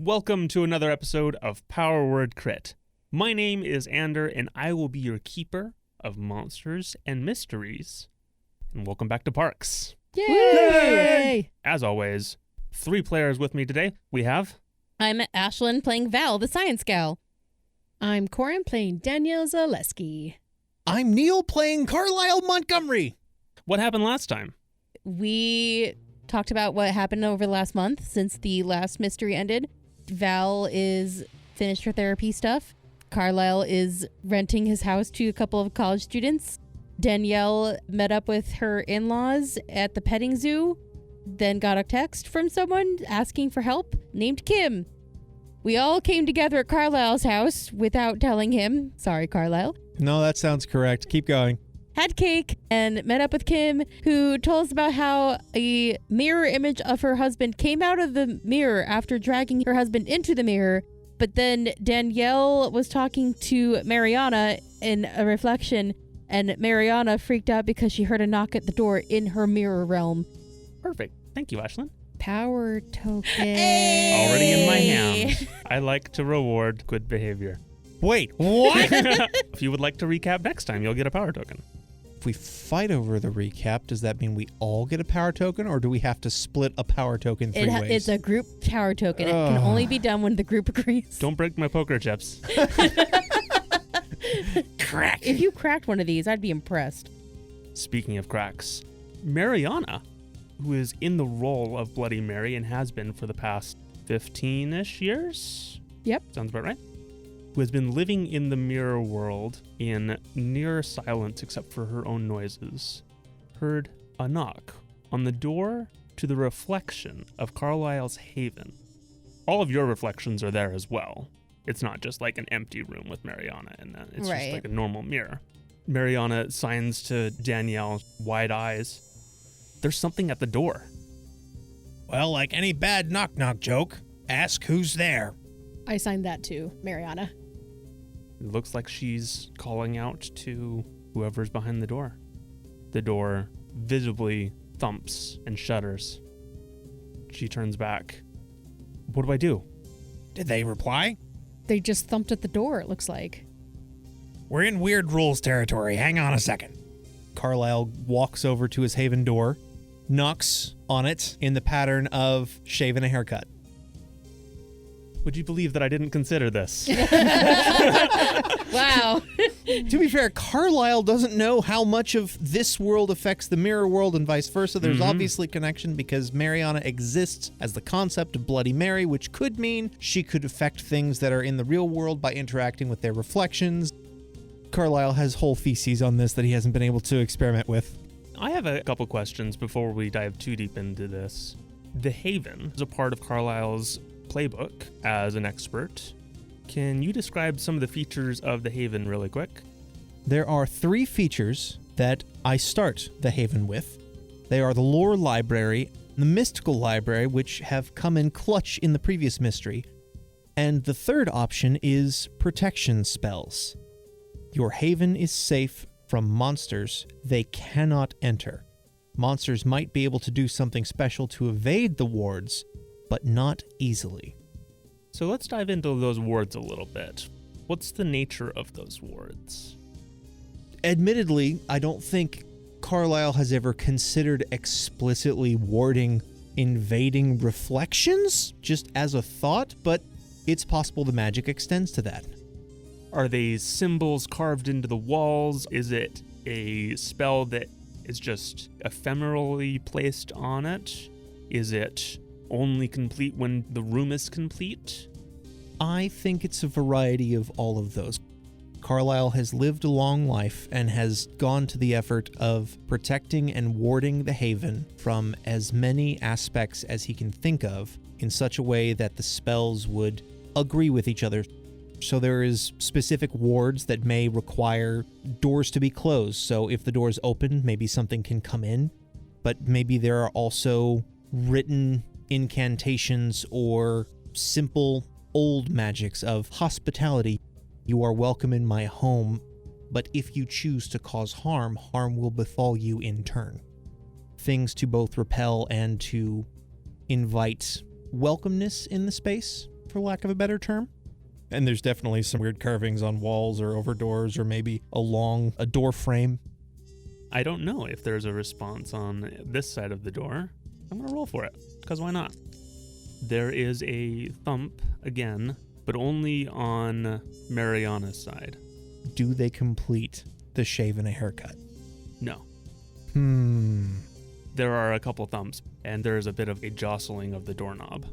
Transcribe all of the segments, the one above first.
Welcome to another episode of Power Word Crit. My name is Ander, and I will be your keeper of monsters and mysteries. And welcome back to PARCS. Yay! As always, 3 players with me today. We have... I'm Ashlyn playing Val, the science gal. I'm Corrin playing Danielle Zaleski. I'm Neil playing Carlisle Montgomery. What happened last time? We talked about what happened over the last month since the last mystery ended. Val is finished her therapy stuff. Carlisle is renting his house to a couple of college students. Danielle met up with her in-laws at the petting zoo, then got a text from someone asking for help named Kim. We all came together at Carlisle's house without telling him. Sorry, Carlisle. No, that sounds correct. Keep going. Had cake and met up with Kim, who told us about how a mirror image of her husband came out of the mirror after dragging her husband into the mirror. But then Danielle was talking to Mariana in a reflection, and Mariana freaked out because she heard a knock at the door in her mirror realm. Perfect. Thank you, Ashlyn. Power token. Hey! Already in my hand. I like to reward good behavior. Wait, what? If you would like to recap next time, you'll get a power token. If we fight over the recap, does that mean we all get a power token, or do we have to split a power token 3 ways? It's a group power token. It can only be done when the group agrees. Don't break my poker chips. Crack. If you cracked one of these, I'd be impressed. Speaking of cracks, Mariana, who is in the role of Bloody Mary and has been for the past 15-ish years? Yep. Sounds about right. Who has been living in the mirror world in near silence except for her own noises, heard a knock on the door to the reflection of Carlisle's haven. All of your reflections are there as well. It's not just like an empty room with Mariana in that. It's just like a normal mirror. Mariana signs to Danielle, wide eyes. There's something at the door. Well, like any bad knock-knock joke, ask who's there. I signed that too, Mariana. It looks like she's calling out to whoever's behind the door. The door visibly thumps and shudders. She turns back. What do I do? Did they reply? They just thumped at the door, it looks like. We're in weird rules territory. Hang on a second. Carlisle walks over to his haven door, knocks on it in the pattern of shave and a haircut. Would you believe that I didn't consider this? Wow. To be fair, Carlisle doesn't know how much of this world affects the mirror world and vice versa. There's obviously connection because Mariana exists as the concept of Bloody Mary, which could mean she could affect things that are in the real world by interacting with their reflections. Carlisle has whole theses on this that he hasn't been able to experiment with. I have a couple questions before we dive too deep into this. The Haven is a part of Carlisle's playbook as an expert. Can you describe some of the features of the Haven really quick? There are 3 features that I start the Haven with. They are the Lore Library, the Mystical Library, which have come in clutch in the previous mystery, and the third option is Protection Spells. Your Haven is safe from monsters they cannot enter. Monsters might be able to do something special to evade the wards, but not easily. So let's dive into those wards a little bit. What's the nature of those wards? Admittedly, I don't think Carlisle has ever considered explicitly warding invading reflections, just as a thought, but it's possible the magic extends to that. Are they symbols carved into the walls? Is it a spell that is just ephemerally placed on it? Is it only complete when the room is complete? I think it's a variety of all of those. Carlisle has lived a long life and has gone to the effort of protecting and warding the Haven from as many aspects as he can think of in such a way that the spells would agree with each other. So there is specific wards that may require doors to be closed. So if the door is open, maybe something can come in. But maybe there are also written incantations or simple old magics of hospitality. You are welcome in my home, but if you choose to cause harm, harm will befall you in turn. Things to both repel and to invite welcomeness in the space. for lack of a better term. And there's definitely some weird carvings on walls or over doors or maybe along a door frame. I don't know if there's a response on this side of the door. I'm going to roll for it, because why not? There is a thump again, but only on Mariana's side. Do they complete the shave and a haircut? No. There are a couple thumps, and there's a bit of a jostling of the doorknob.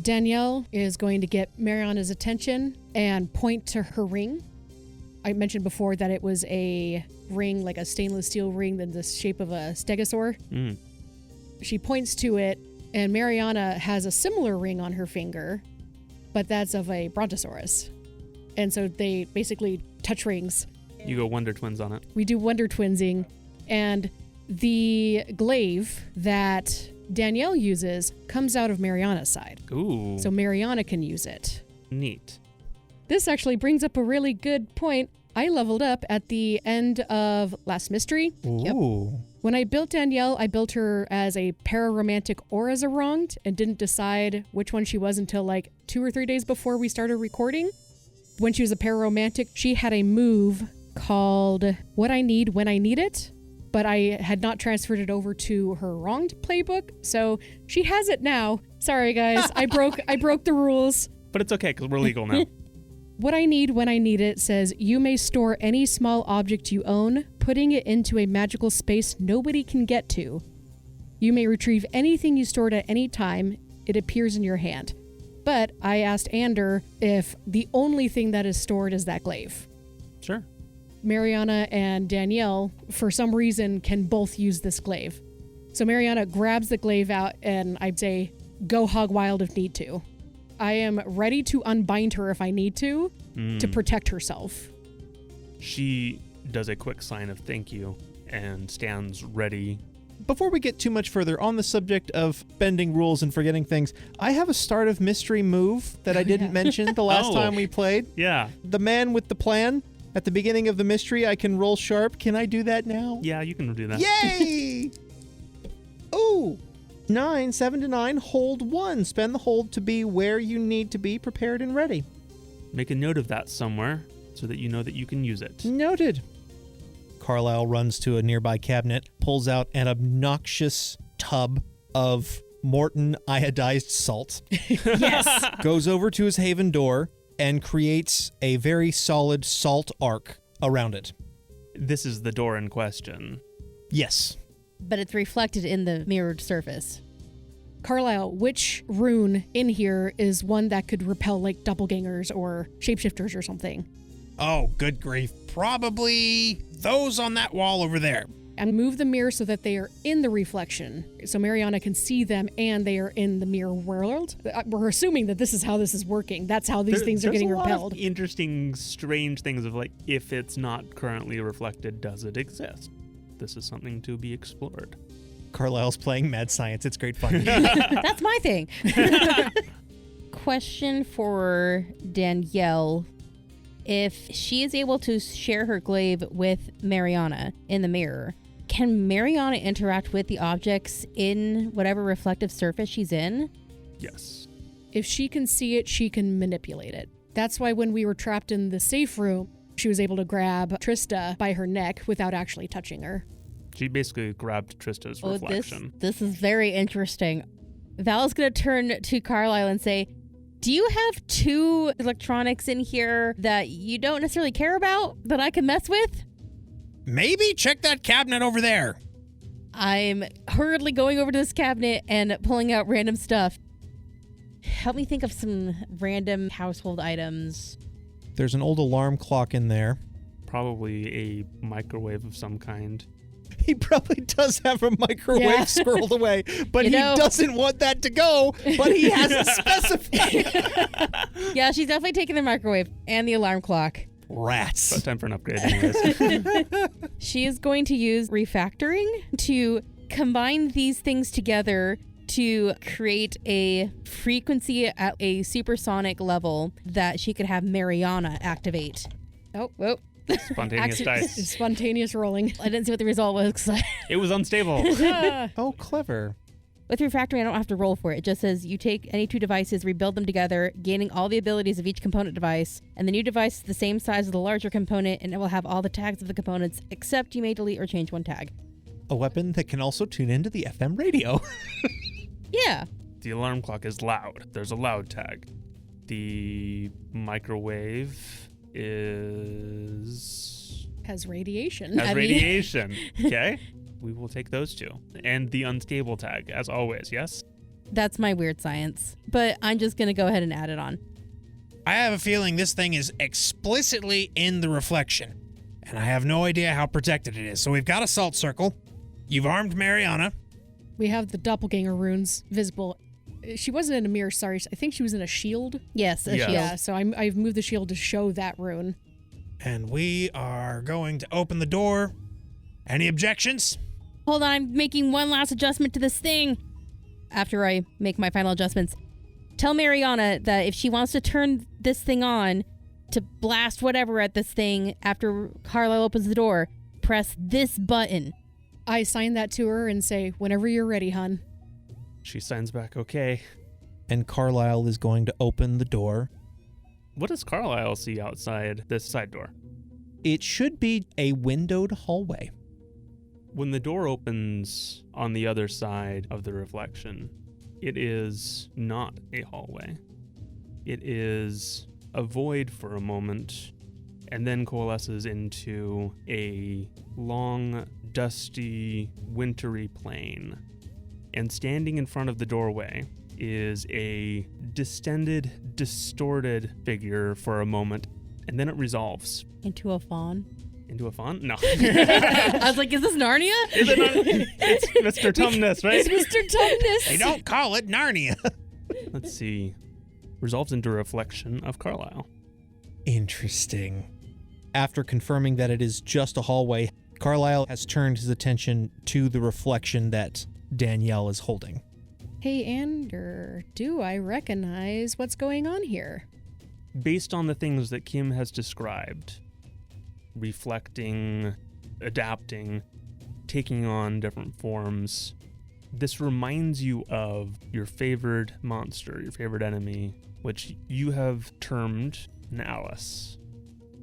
Danielle is going to get Mariana's attention and point to her ring. I mentioned before that it was a ring, like a stainless steel ring in the shape of a stegosaur. She points to it, and Mariana has a similar ring on her finger, but that's of a brontosaurus. And so they basically touch rings. You go Wonder Twins on it. We do Wonder Twinsing, and the glaive that Danielle uses comes out of Mariana's side. Ooh. So Mariana can use it. Neat. This actually brings up a really good point. I leveled up at the end of Last Mystery. Ooh. When I built Danielle, I built her as a pararomantic or as a wronged and didn't decide which one she was until like 2 or 3 days before we started recording. When she was a pararomantic, she had a move called What I Need When I Need It, but I had not transferred it over to her wronged playbook, so she has it now. Sorry guys, I broke the rules. But it's okay, because we're legal now. What I Need When I Need It says you may store any small object you own, putting it into a magical space nobody can get to. You may retrieve anything you stored at any time. It appears in your hand. But I asked Ander if the only thing that is stored is that glaive. Sure. Mariana and Danielle, for some reason, can both use this glaive. So Mariana grabs the glaive out, and I'd say, go hog wild if need to. I am ready to unbind her if I need to protect herself. She does a quick sign of thank you and stands ready. Before we get too much further on the subject of bending rules and forgetting things, I have a Start of Mystery move that I didn't mention the last time we played. Yeah. The man with the plan. At the beginning of the mystery, I can roll sharp. Can I do that now? Yeah, you can do that. Yay! Ooh! 9, 7 to 9, hold 1. Spend the hold to be where you need to be prepared and ready. Make a note of that somewhere so that you know that you can use it. Noted. Carlisle runs to a nearby cabinet, pulls out an obnoxious tub of Morton iodized salt. Yes! Goes over to his haven door and creates a very solid salt arc around it. This is the door in question. Yes. But it's reflected in the mirrored surface. Carlisle, which rune in here is one that could repel like doppelgangers or shapeshifters or something? Oh, good grief. Probably those on that wall over there. And move the mirror so that they are in the reflection. So Mariana can see them and they are in the mirror world. We're assuming that this is how this is working. That's how these things are getting repelled. There's a lot of interesting, strange things of like, if it's not currently reflected, does it exist? This is something to be explored. Carlisle's playing mad science. It's great fun. That's my thing. Question for Danielle. If she is able to share her glaive with Mariana in the mirror, can Mariana interact with the objects in whatever reflective surface she's in? Yes. If she can see it, she can manipulate it. That's why when we were trapped in the safe room, she was able to grab Trista by her neck without actually touching her. She basically grabbed Trista's reflection. This is very interesting. Val's going to turn to Carlisle and say, do you have 2 electronics in here that you don't necessarily care about that I can mess with? Maybe check that cabinet over there. I'm hurriedly going over to this cabinet and pulling out random stuff. Help me think of some random household items. There's an old alarm clock in there. Probably a microwave of some kind. He probably does have a microwave squirreled away, but he doesn't want that to go, but he hasn't specified. Yeah, she's definitely taking the microwave and the alarm clock. Rats. But time for an upgrade anyways. She is going to use refactoring to combine these things together to create a frequency at a supersonic level that she could have Mariana activate. Oh, whoa. Spontaneous dice. Spontaneous rolling. I didn't see what the result was. It was unstable. Oh, clever. With refactoring, I don't have to roll for it. It just says you take any two devices, rebuild them together, gaining all the abilities of each component device, and the new device is the same size as the larger component, and it will have all the tags of the components, except you may delete or change one tag. A weapon that can also tune into the FM radio. Yeah. The alarm clock is loud. There's a loud tag. The microwave Has radiation. has radiation. Okay. We will take those two. And the unstable tag, as always, yes? That's my weird science. But I'm just going to go ahead and add it on. I have a feeling this thing is explicitly in the reflection, and I have no idea how protected it is. So we've got a salt circle. You've armed Mariana. We have the doppelganger runes visible. She wasn't in a mirror, sorry. I think she was in a shield. Yes, a Yes. shield. Yeah, so I've moved the shield to show that rune. And we are going to open the door. Any objections? Hold on, I'm making one last adjustment to this thing. After I make my final adjustments, tell Mariana that if she wants to turn this thing on to blast whatever at this thing after Carlisle opens the door, press this button. I sign that to her and say, whenever you're ready, hun. She signs back, okay. And Carlisle is going to open the door. What does Carlisle see outside this side door? It should be a windowed hallway. When the door opens on the other side of the reflection, it is not a hallway. It is a void for a moment, and then coalesces into a long, dusty, wintry plain. And standing in front of the doorway is a distended, distorted figure for a moment, and then it resolves. Into a fawn. Into a fawn? No. I was like, is this Narnia? Is it not? It's Mr. Tumnus, right? It's Mr. Tumnus. They don't call it Narnia. Let's see. Resolves into a reflection of Carlisle. Interesting. After confirming that it is just a hallway, Carlisle has turned his attention to the reflection that Danielle is holding. Hey, Ander, do I recognize what's going on here? Based on the things that Kim has described, reflecting, adapting, taking on different forms, this reminds you of your favored monster, your favorite enemy, which you have termed an Alice.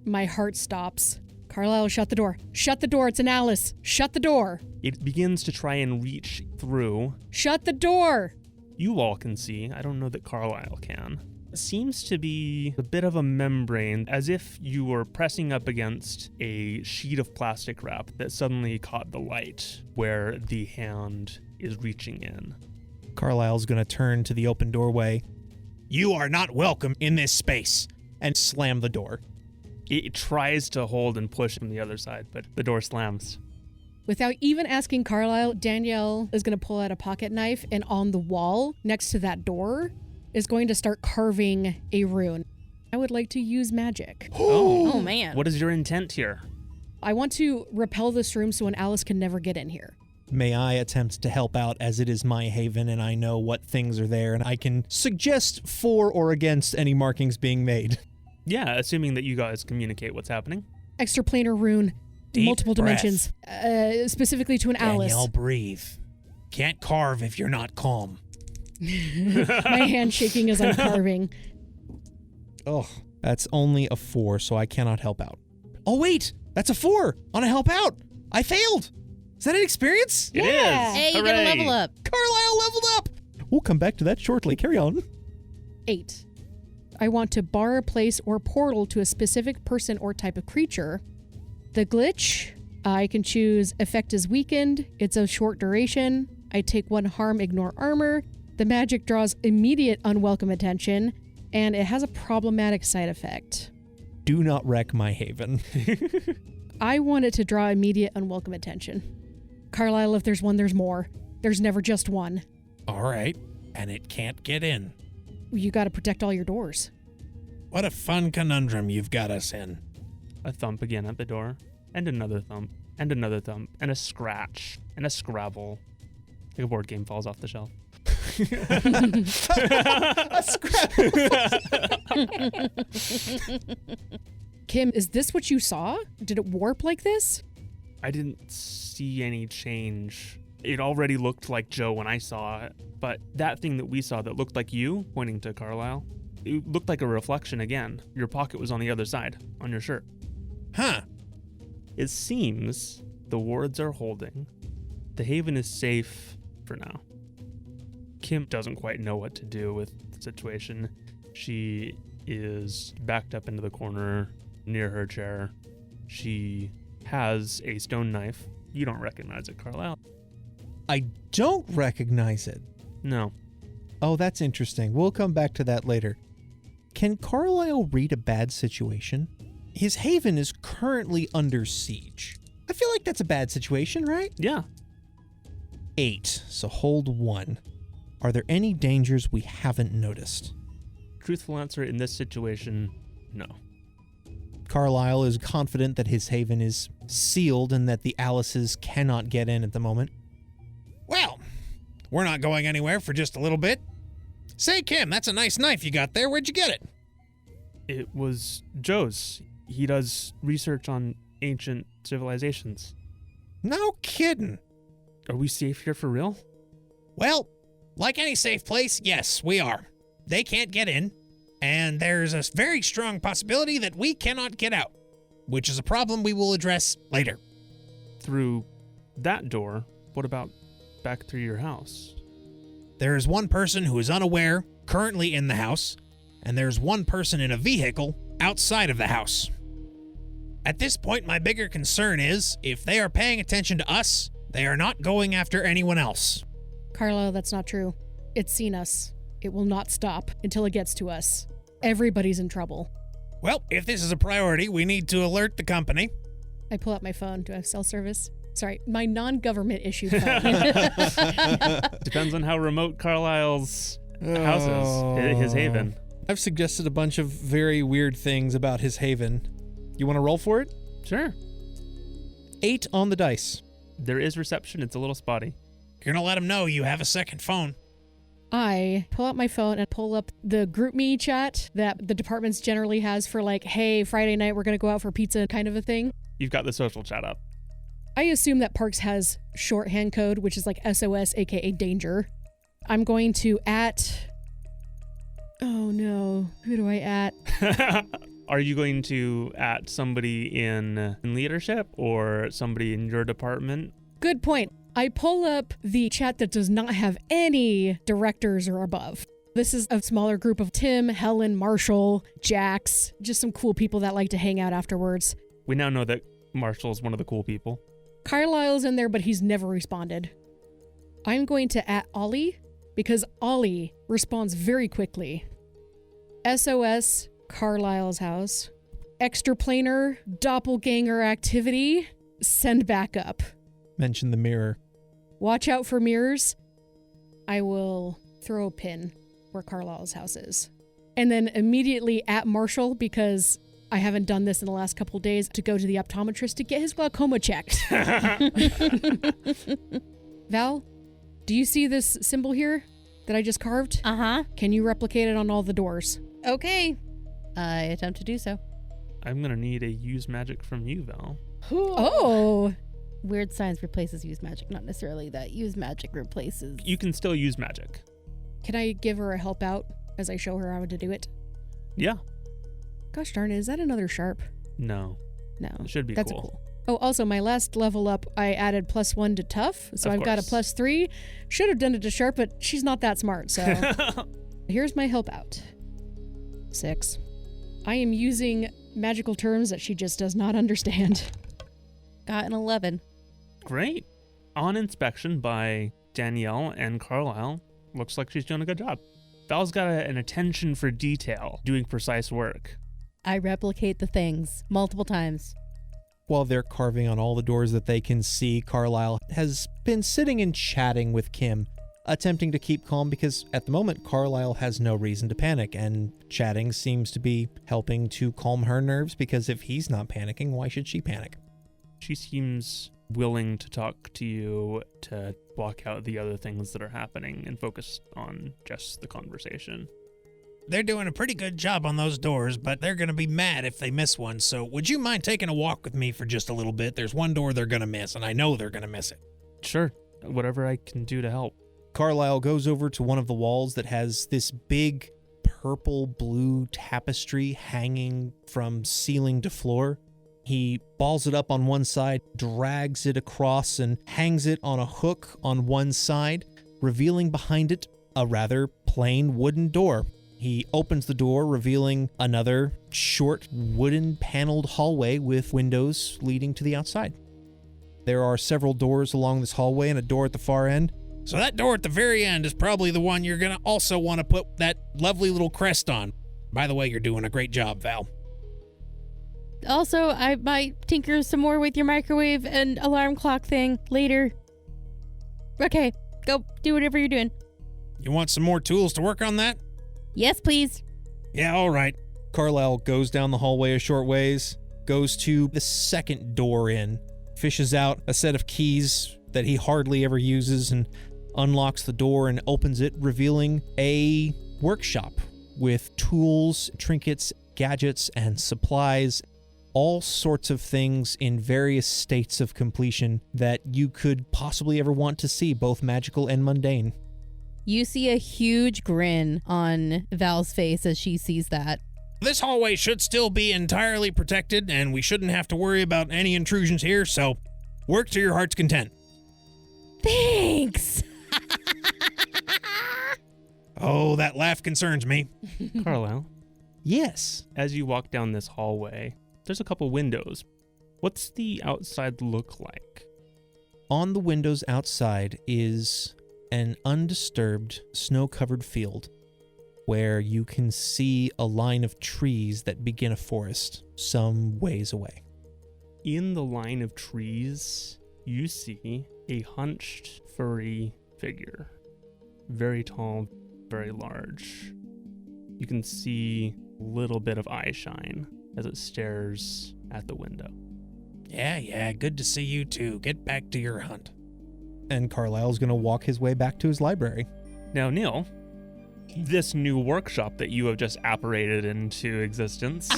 My heart stops. Carlisle, shut the door. Shut the door. It's an Alice. Shut the door. It begins to try and reach through. Shut the door. You all can see. I don't know that Carlisle can. It seems to be a bit of a membrane, as if you were pressing up against a sheet of plastic wrap that suddenly caught the light where the hand is reaching in. Carlisle's going to turn to the open doorway You are not welcome in this space. and slam the door. It tries to hold and push from the other side, but the door slams. Without even asking Carlisle, Danielle is going to pull out a pocket knife, and on the wall next to that door is going to start carving a rune. I would like to use magic. Oh, man. What is your intent here? I want to repel this room so an Alice can never get in here. May I attempt to help out, as it is my haven and I know what things are there, and I can suggest for or against any markings being made. Yeah, assuming that you guys communicate what's happening. Extraplanar rune, Deep multiple breath. dimensions, specifically to an Danielle, Alice. breathe. Can't carve if you're not calm. My hand shaking as I'm carving. Oh, that's only a 4, so I cannot help out. Oh, wait! That's a 4 on a help out! I failed! Is that an experience? It Yeah. is. Hey, you gotta Hooray. level up. Carlisle leveled up! We'll come back to that shortly. Carry on. 8. I want to bar a place or portal to a specific person or type of creature. The glitch, I can choose effect is weakened, it's of short duration, I take 1 harm, ignore armor, the magic draws immediate unwelcome attention, and it has a problematic side effect. Do not wreck my haven. I want it to draw immediate unwelcome attention. Carlisle, if there's one, there's more. There's never just one. All right. And it can't get in. You gotta protect all your doors. What a fun conundrum you've got us in. A thump again at the door, and another thump, and another thump, and a scratch, and a scrabble. Like a board game falls off the shelf. Kim, is this what you saw? Did it warp like this? I didn't see any change It already looked like Joe when I saw it, but that thing that we saw that looked like you, pointing to Carlisle, it looked like a reflection again. Your pocket was on the other side, on your shirt. Huh. It seems the wards are holding. The Haven is safe for now. Kim doesn't quite know what to do with the situation. She is backed up into the corner near her chair. She has a stone knife. You don't recognize it, Carlisle. I don't recognize it. No. Oh, that's interesting. We'll come back to that later. Can Carlisle read a bad situation? His haven is currently under siege. I feel like that's a bad situation, right? Yeah. 8, so hold 1. Are there any dangers we haven't noticed? Truthful answer in this situation, no. Carlisle is confident that his haven is sealed and that the Alices cannot get in at the moment. Well, we're not going anywhere for just a little bit. Say, Kim, that's a nice knife you got there. Where'd you get it? It was Joe's. He does research on ancient civilizations. No kidding. Are we safe here for real? Well, like any safe place, yes, we are. They can't get in, and there's a very strong possibility that we cannot get out, which is a problem we will address later. Through that door? What about back through your house? There is one person who is unaware, currently in the house, and there's one person in a vehicle outside of the house. At this point, my bigger concern is, if they are paying attention to us, they are not going after anyone else. Carlisle, that's not true. It's seen us. It will not stop until it gets to us. Everybody's in trouble. Well, if this is a priority, we need to alert the company. I pull out my phone. Do I have cell service? Sorry, my non-government issued phone. Depends on how remote Carlisle's house is, his haven. I've suggested a bunch of very weird things about his haven. You want to roll for it? Sure. 8 on the dice. There is reception. It's a little spotty. You're gonna let them know you have a second phone. I pull out my phone and pull up the group me chat that the departments generally has for like, hey, Friday night we're going to go out for pizza kind of a thing. You've got the social chat up. I assume that PARCS has shorthand code, which is like SOS, aka danger. I'm going to oh no, who do I at? Are you going to at somebody in leadership or somebody in your department? Good point. I pull up the chat that does not have any directors or above. This is a smaller group of Tim, Helen, Marshall, Jax, just some cool people that like to hang out afterwards. We now know that Marshall is one of the cool people. Carlisle's in there, but he's never responded. I'm going to at Ollie because Ollie responds very quickly. SOS, Carlisle's house. Extraplanar, doppelganger activity, send back up. Mention the mirror. Watch out for mirrors. I will throw a pin where Carlisle's house is. And then immediately at Marshall, because I haven't done this in the last couple of days, to go to the optometrist to get his glaucoma checked. Val, do you see this symbol here that I just carved? Uh-huh. Can you replicate it on all the doors? Okay. I attempt to do so. I'm going to need a use magic from you, Val. Oh. Weird science replaces use magic, not necessarily that use magic replaces. You can still use magic. Can I give her a help out as I show her how to do it? Yeah. Gosh darn it, is that another sharp? No. No. It should be That's cool. a cool. Oh, also, my last level up, I added +1 to tough, so Of I've got a course. +3. Should have done it to sharp, but she's not that smart, so here's my help out. 6. I am using magical terms that she just does not understand. Got an 11. Great. On inspection by Danielle and Carlisle, looks like she's doing a good job. Val's got an attention for detail, doing precise work. I replicate the things multiple times. While they're carving on all the doors that they can see, Carlisle has been sitting and chatting with Kim, attempting to keep calm because at the moment Carlisle has no reason to panic, and chatting seems to be helping to calm her nerves because if he's not panicking, why should she panic? She seems willing to talk to you to block out the other things that are happening and focus on just the conversation. They're doing a pretty good job on those doors, but they're going to be mad if they miss one, so would you mind taking a walk with me for just a little bit? There's one door they're going to miss, and I know they're going to miss it. Sure. whatever I can do to help. Carlisle goes over to one of the walls that has this big purple-blue tapestry hanging from ceiling to floor. He balls it up on one side, drags it across, and hangs it on a hook on one side, revealing behind it a rather plain wooden door. He opens the door, revealing another short wooden paneled hallway with windows leading to the outside. There are several doors along this hallway and a door at the far end. So that door at the very end is probably the one you're going to also want to put that lovely little crest on. By the way, you're doing a great job, Val. Also, I might tinker some more with your microwave and alarm clock thing later. Okay, go do whatever you're doing. You want some more tools to work on that? Yes, please. Yeah, all right. Carlisle goes down the hallway a short ways, goes to the second door in, fishes out a set of keys that he hardly ever uses and unlocks the door and opens it, revealing a workshop with tools, trinkets, gadgets, and supplies, all sorts of things in various states of completion that you could possibly ever want to see, both magical and mundane. You see a huge grin on Val's face as she sees that. This hallway should still be entirely protected, and we shouldn't have to worry about any intrusions here, so work to your heart's content. Thanks! Oh, that laugh concerns me. Carlisle, Yes. as you walk down this hallway, there's a couple windows. What's the outside look like? On the windows outside is an undisturbed, snow-covered field where you can see a line of trees that begin a forest some ways away. In the line of trees, you see a hunched, furry figure. Very tall, very large. You can see a little bit of eye shine as it stares at the window. Yeah, good to see you too. Get back to your hunt. And Carlisle's going to walk his way back to his library. Now, Neil, this new workshop that you have just apparated into existence,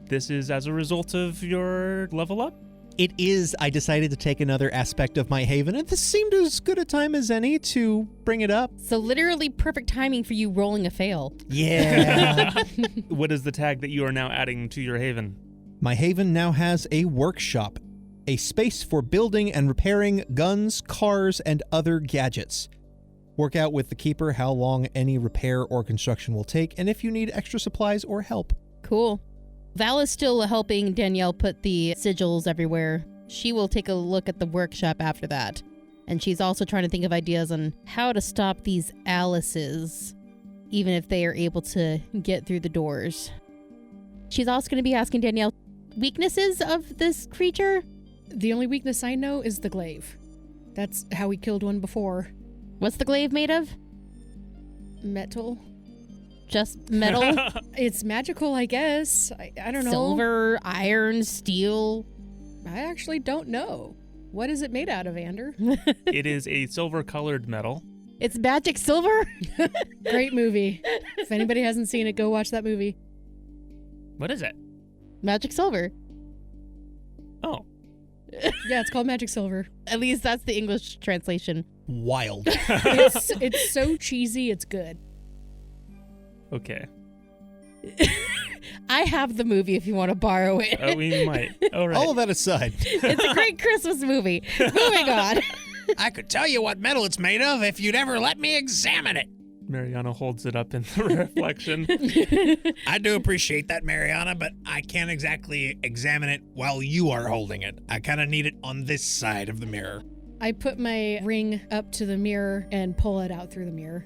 this is as a result of your level up? It is. I decided to take another aspect of my haven, and this seemed as good a time as any to bring it up. So literally perfect timing for you rolling a fail. Yeah. What is the tag that you are now adding to your haven? My haven now has a workshop, a space for building and repairing guns, cars, and other gadgets. Work out with the keeper how long any repair or construction will take, and if you need extra supplies or help. Cool. Val is still helping Danielle put the sigils everywhere. She will take a look at the workshop after that. And she's also trying to think of ideas on how to stop these Alices, even if they are able to get through the doors. She's also going to be asking Danielle weaknesses of this creature. The only weakness I know is the glaive. That's how we killed one before. What's the glaive made of? Metal. Just metal? It's magical, I guess. I don't know. Silver, iron, steel. I actually don't know. What is it made out of, Ander? It is a silver-colored metal. It's magic silver? Great movie. If anybody hasn't seen it, go watch that movie. What is it? Magic silver. Oh. Yeah, it's called Magic Silver. At least that's the English translation. Wild. It's so cheesy, it's good. Okay. I have the movie if you want to borrow it. Oh, we might. All right. All of that aside. It's a great Christmas movie. Moving on. I could tell you what metal it's made of if you'd ever let me examine it. Mariana holds it up in the reflection. I do appreciate that, Mariana, but I can't exactly examine it while you are holding it. I kind of need it on this side of the mirror. I put my ring up to the mirror and pull it out through the mirror.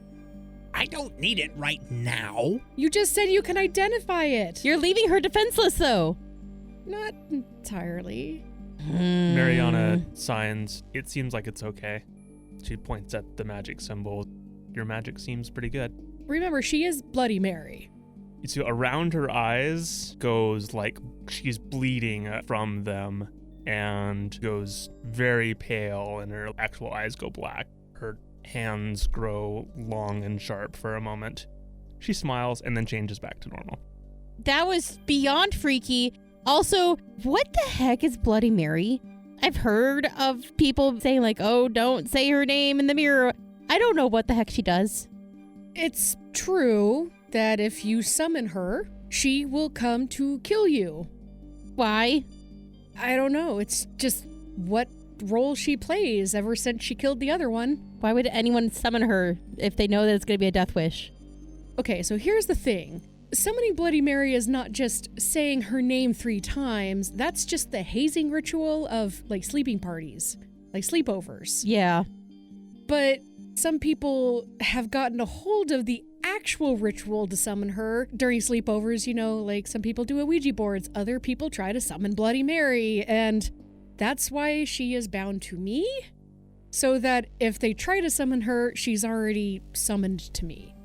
I don't need it right now. You just said you can identify it. You're leaving her defenseless, though. Not entirely. Mariana signs. It seems like it's okay. She points at the magic symbol. Your magic seems pretty good. Remember, she is Bloody Mary. So around her eyes goes like she's bleeding from them and goes very pale, and her actual eyes go black. Her hands grow long and sharp for a moment. She smiles and then changes back to normal. That was beyond freaky. Also, what the heck is Bloody Mary? I've heard of people saying like, oh, don't say her name in the mirror. I don't know what the heck she does. It's true that if you summon her, she will come to kill you. Why? I don't know. It's just what role she plays ever since she killed the other one. Why would anyone summon her if they know that it's going to be a death wish? Okay, so here's the thing. Summoning Bloody Mary is not just saying her name 3 times. That's just the hazing ritual of, like, sleeping parties. Like sleepovers. Yeah. But some people have gotten a hold of the actual ritual to summon her during sleepovers. You know, like some people do Ouija boards. Other people try to summon Bloody Mary. And that's why she is bound to me. So that if they try to summon her, she's already summoned to me.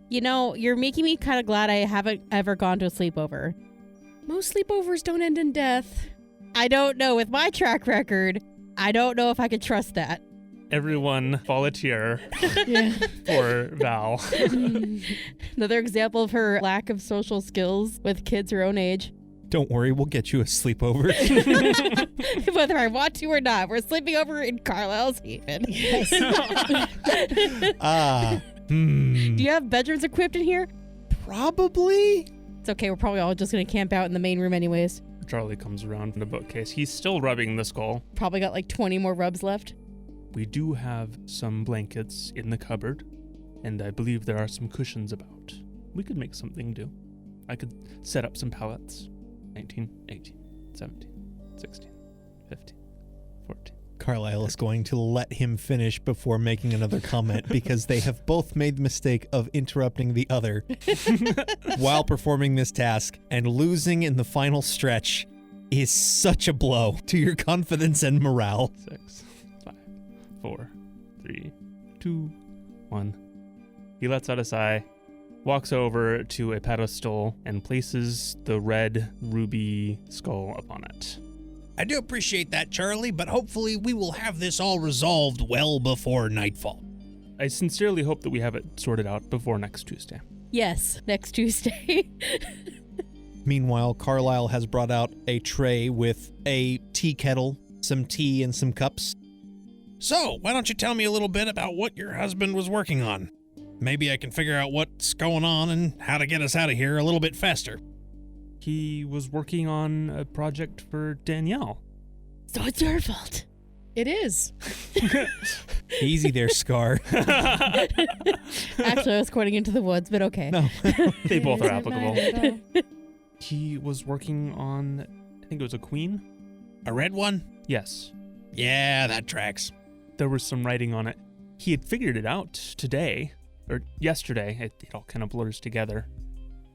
You know, you're making me kind of glad I haven't ever gone to a sleepover. Most sleepovers don't end in death. I don't know. With my track record, I don't know if I could trust that. Everyone volunteer Yeah. for Val. Another example of her lack of social skills with kids her own age. Don't worry, we'll get you a sleepover. Whether I want to or not, we're sleeping over in Carlisle's Haven. Yes. Do you have bedrooms equipped in here? Probably. It's okay. We're probably all just going to camp out in the main room anyways. Charlie comes around in a bookcase. He's still rubbing the skull. Probably got like 20 more rubs left. We do have some blankets in the cupboard, and I believe there are some cushions about. We could make something do. I could set up some pallets. 19, 18, 17, 16, 15, 14. Carlisle is going to let him finish before making another comment because they have both made the mistake of interrupting the other while performing this task, and losing in the final stretch is such a blow to your confidence and morale. 6, 5, 4, 3, 2, 1. He lets out a sigh, walks over to a pedestal, and places the red ruby skull upon it. I do appreciate that, Charlie, but hopefully we will have this all resolved well before nightfall. I sincerely hope that we have it sorted out before next Tuesday. Yes, next Tuesday. Meanwhile, Carlisle has brought out a tray with a tea kettle, some tea, and some cups. So, why don't you tell me a little bit about what your husband was working on? Maybe I can figure out what's going on and how to get us out of here a little bit faster. He was working on a project for Danielle. So it's your fault. It is. Easy there, Scar. Actually, I was quoting Into the Woods, but okay. No. They both are Isn't applicable. mine at all. He was working on, I think it was a queen? A red one? Yes. Yeah, that tracks. There was some writing on it. He had figured it out today, or yesterday. It all kind of blurs together.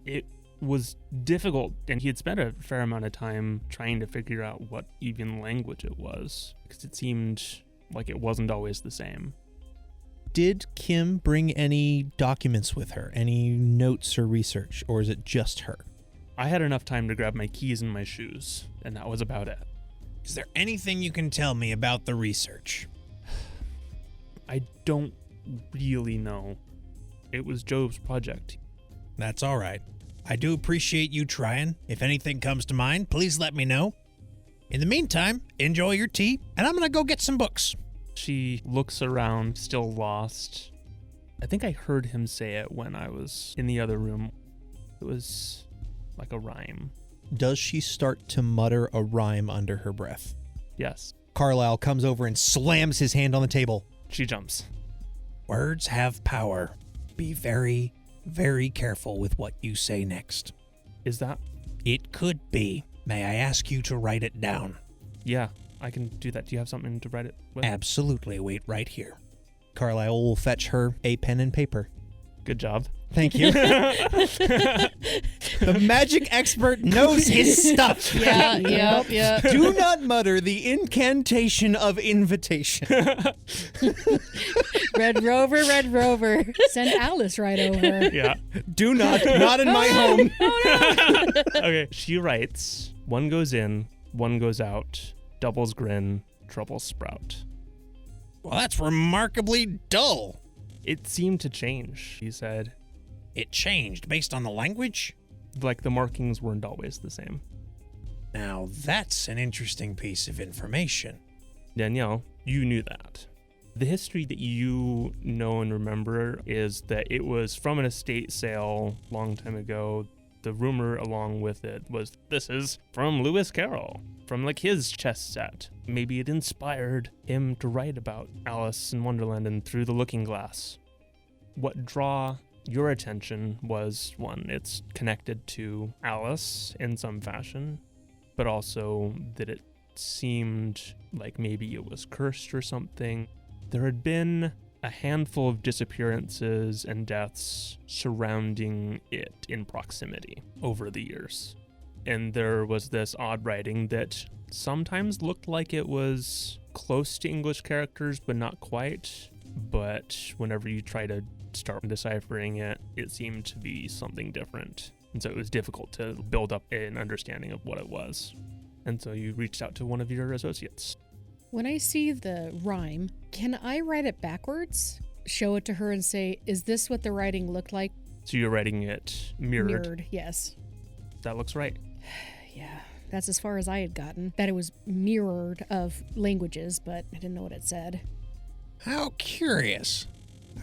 It was difficult, and he had spent a fair amount of time trying to figure out what even language it was, because it seemed like it wasn't always the same. Did Kim bring any documents with her, any notes or research, or is it just her? I had enough time to grab my keys and my shoes, and that was about it. Is there anything you can tell me about the research? I don't really know. It was Job's project. That's all right. I do appreciate you trying. If anything comes to mind, please let me know. In the meantime, enjoy your tea, and I'm going to go get some books. She looks around, still lost. I think I heard him say it when I was in the other room. It was like a rhyme. Does she start to mutter a rhyme under her breath? Yes. Carlisle comes over and slams his hand on the table. She jumps. Words have power. Be very, very careful with what you say next. Is that? It could be. May I ask you to write it down? Yeah, I can do that. Do you have something to write it with? Absolutely. Wait right here. Carlisle will fetch her a pen and paper. Good job. Thank you. The magic expert knows his stuff. Yeah. Do not mutter the incantation of invitation. Red Rover. Send Alice right over. Yeah. Do not in my home. Okay, she writes, one goes in, one goes out, doubles grin, troubles sprout. Well, that's remarkably dull. It seemed to change, he said. It changed based on the language? Like the markings weren't always the same. Now that's an interesting piece of information. Danielle, you knew that. The history that you know and remember is that it was from an estate sale a long time ago. The rumor along with it was this is from Lewis Carroll, from like his chess set. Maybe it inspired him to write about Alice in Wonderland and Through the Looking Glass. What draw your attention was, one, it's connected to Alice in some fashion, but also that it seemed like maybe it was cursed or something. There had been a handful of disappearances and deaths surrounding it in proximity over the years. And there was this odd writing that sometimes looked like it was close to English characters, but not quite. But whenever you try to start deciphering it, it seemed to be something different. And so it was difficult to build up an understanding of what it was. And so you reached out to one of your associates. When I see the rhyme, can I write it backwards? Show it to her and say, is this what the writing looked like? So you're writing it mirrored. Yes. That looks right. Yeah, that's as far as I had gotten. That it was mirrored of languages, but I didn't know what it said. How curious.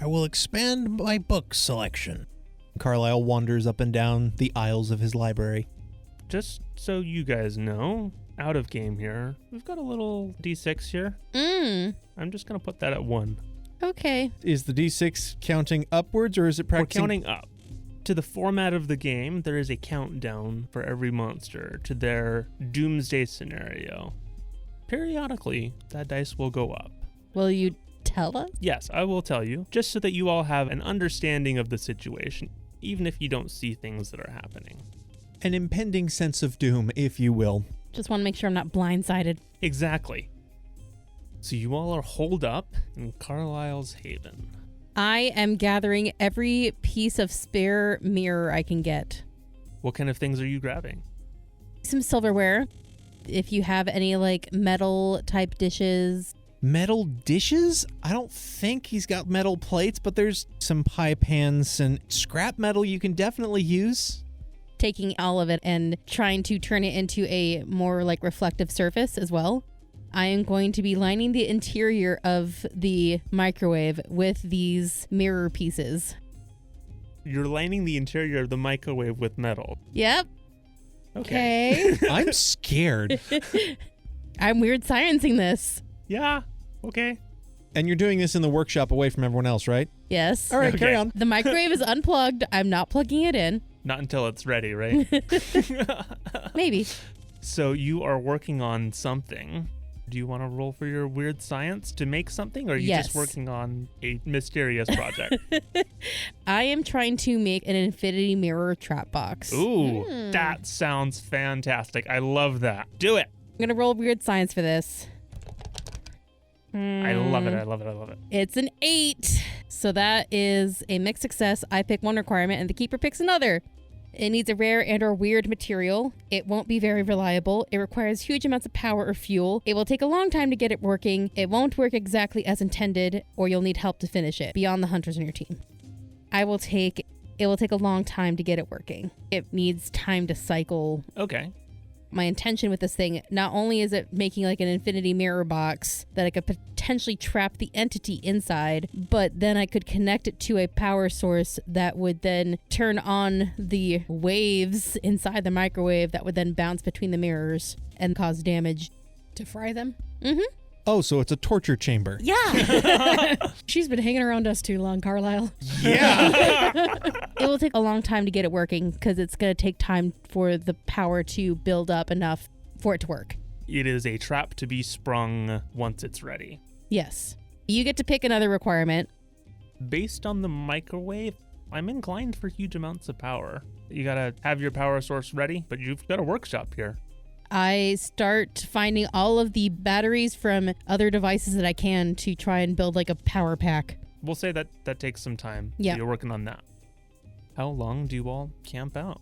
I will expand my book selection. Carlisle wanders up and down the aisles of his library. Just so you guys know, out of game here, we've got a little D6 here. I'm just going to put that at 1. Okay. Is the D6 counting upwards or is it practicing? We're counting up. To the format of the game, there is a countdown for every monster to their doomsday scenario. Periodically, that dice will go up. Will you tell us? Yes, I will tell you, just so that you all have an understanding of the situation, even if you don't see things that are happening. An impending sense of doom, if you will. Just want to make sure I'm not blindsided. Exactly. So you all are holed up in Carlisle's Haven. I am gathering every piece of spare mirror I can get. What kind of things are you grabbing? Some silverware. If you have any like metal type dishes. Metal dishes? I don't think he's got metal plates, but there's some pie pans and scrap metal you can definitely use. Taking all of it and trying to turn it into a more like reflective surface as well. I am going to be lining the interior of the microwave with these mirror pieces. You're lining the interior of the microwave with metal. Yep. Okay. I'm scared. I'm weird sciencing this. Yeah. Okay. And you're doing this in the workshop away from everyone else, right? Yes. All right, Okay. carry on. The microwave is unplugged. I'm not plugging it in. Not until it's ready, right? Maybe. So you are working on something. Do you want to roll for your weird science to make something, or are you Yes. just working on a mysterious project? I am trying to make an infinity mirror trap box. Ooh, that sounds fantastic. I love that. Do it. I'm going to roll weird science for this. I love it. I love it. I love it. It's an 8. So that is a mixed success. I pick one requirement and the keeper picks another. It needs a rare and or weird material. It won't be very reliable. It requires huge amounts of power or fuel. It will take a long time to get it working. It won't work exactly as intended, or you'll need help to finish it beyond the hunters on your team. It will take a long time to get it working. It needs time to cycle. Okay. My intention with this thing, not only is it making like an infinity mirror box that I could potentially trap the entity inside, but then I could connect it to a power source that would then turn on the waves inside the microwave that would then bounce between the mirrors and cause damage. To fry them? Mm-hmm. Oh, so it's a torture chamber. Yeah. She's been hanging around us too long, Carlisle. Yeah. It will take a long time to get it working because it's going to take time for the power to build up enough for it to work. It is a trap to be sprung once it's ready. Yes. You get to pick another requirement. Based on the microwave, I'm inclined for huge amounts of power. You gotta have your power source ready, but you've got a workshop here. I start finding all of the batteries from other devices that I can to try and build like a power pack. We'll say that takes some time. Yeah. So you're working on that. How long do you all camp out?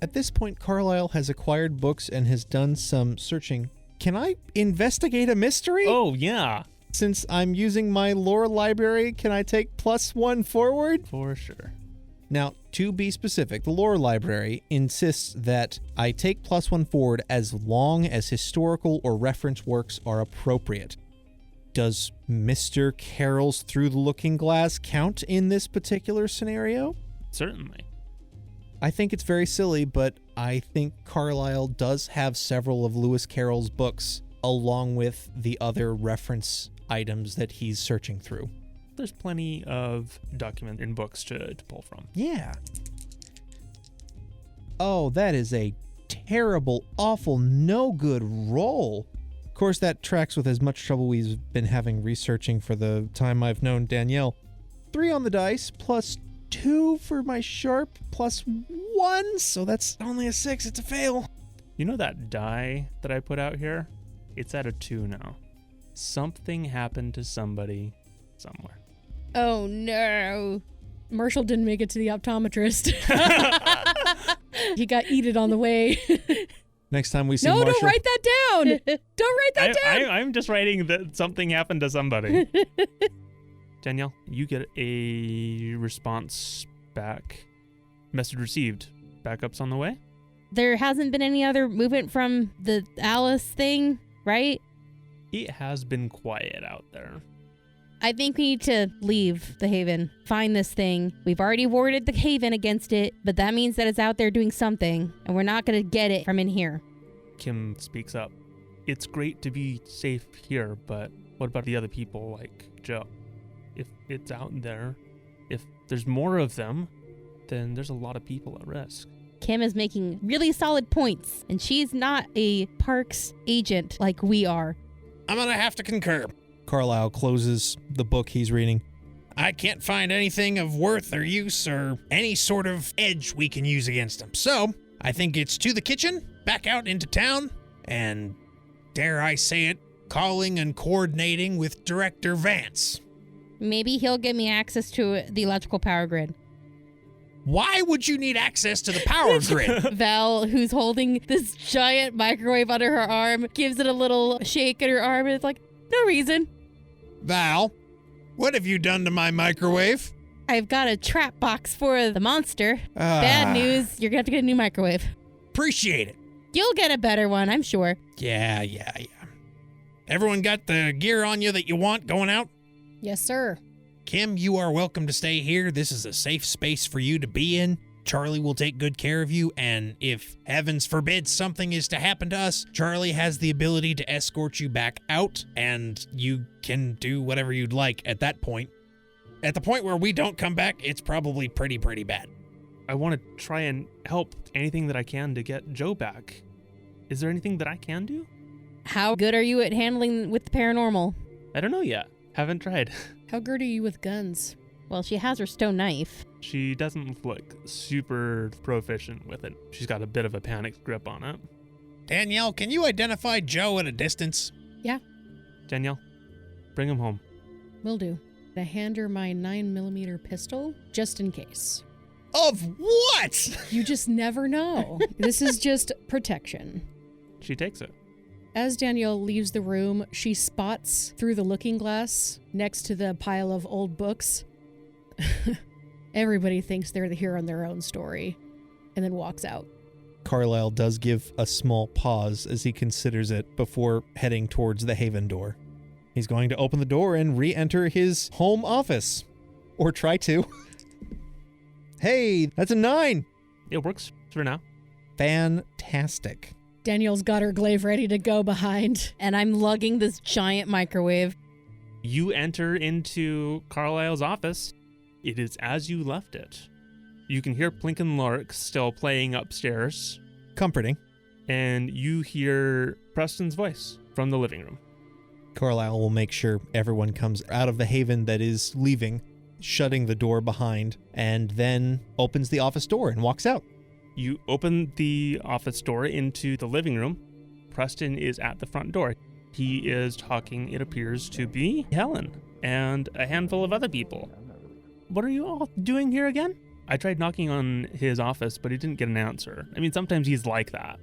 At this point, Carlisle has acquired books and has done some searching. Can I investigate a mystery? Oh, yeah. Since I'm using my lore library, can I take +1 forward? For sure. Now, to be specific, the lore library insists that I take +1 forward as long as historical or reference works are appropriate. Does Mr. Carroll's Through the Looking Glass count in this particular scenario? Certainly. I think it's very silly, but I think Carlisle does have several of Lewis Carroll's books along with the other reference items that he's searching through. There's plenty of document in books to pull from. Yeah. Oh, that is a terrible, awful, no good roll. Of course, that tracks with as much trouble we've been having researching for the time I've known Danielle. 3 on the dice, +2 for my sharp, +1, so that's only a 6. It's a fail. You know that die that I put out here? It's at a 2 now. Something happened to somebody somewhere. Oh no. Marshall didn't make it to the optometrist. He got eaten on the way. Next time we see No, Marshall... don't write that down. Don't write that down. I'm just writing that something happened to somebody. Danielle, you get a response back. Message received. Backup's on the way? There hasn't been any other movement from the Alice thing, right? It has been quiet out there. I think we need to leave the Haven, find this thing. We've already warded the Haven against it, but that means that it's out there doing something, and we're not going to get it from in here. Kim speaks up. It's great to be safe here, but what about the other people like Joe? If it's out there, if there's more of them, then there's a lot of people at risk. Kim is making really solid points, and she's not a PARCS agent like we are. I'm gonna have to concur. Carlisle closes the book he's reading. I can't find anything of worth or use or any sort of edge we can use against them. So, I think it's to the kitchen, back out into town, and, dare I say it, calling and coordinating with Director Vance. Maybe he'll give me access to the electrical power grid. Why would you need access to the power grid? Val, who's holding this giant microwave under her arm, gives it a little shake in her arm, and it's like, no reason. Val, what have you done to my microwave? I've got a trap box for the monster. Bad news, you're gonna have to get a new microwave. Appreciate it. You'll get a better one, I'm sure. Yeah. Everyone got the gear on you that you want going out? Yes, sir. Kim, you are welcome to stay here. This is a safe space for you to be in. Charlie will take good care of you, and if heavens forbid something is to happen to us, Charlie has the ability to escort you back out, and you can do whatever you'd like at that point. At the point where we don't come back, it's probably pretty bad. I want to try and help anything that I can to get Joe back. Is there anything that I can do? How good are you at handling with the paranormal? I don't know yet. Haven't tried. How good are you with guns? Well, she has her stone knife. She doesn't look super proficient with it. She's got a bit of a panicked grip on it. Danielle, can you identify Joe at a distance? Yeah, Danielle, bring him home. will do. I hand her my 9mm pistol, just in case. Of what? You just never know. This is just protection. She takes it. As Danielle leaves the room, she spots through the looking glass next to the pile of old books. Everybody thinks they're the hero in their own story, and then walks out. Carlisle does give a small pause as he considers it before heading towards the Haven door. He's going to open the door and re-enter his home office. Or try to. Hey, that's a 9! It works for now. Fantastic. Danielle's got her glaive ready to go behind. And I'm lugging this giant microwave. You enter into Carlisle's office. It is as you left it. You can hear Plink and Lark still playing upstairs, Comforting. and you hear Preston's voice from the living room. Carlisle will make sure everyone comes out of the Haven that is leaving, shutting the door behind, and then opens the office door and walks out. You open the office door into the living room. Preston is at the front door. He is talking, it appears to be Helen and a handful of other people. What are you all doing here again? I tried knocking on his office, but he didn't get an answer. I mean, sometimes he's like that.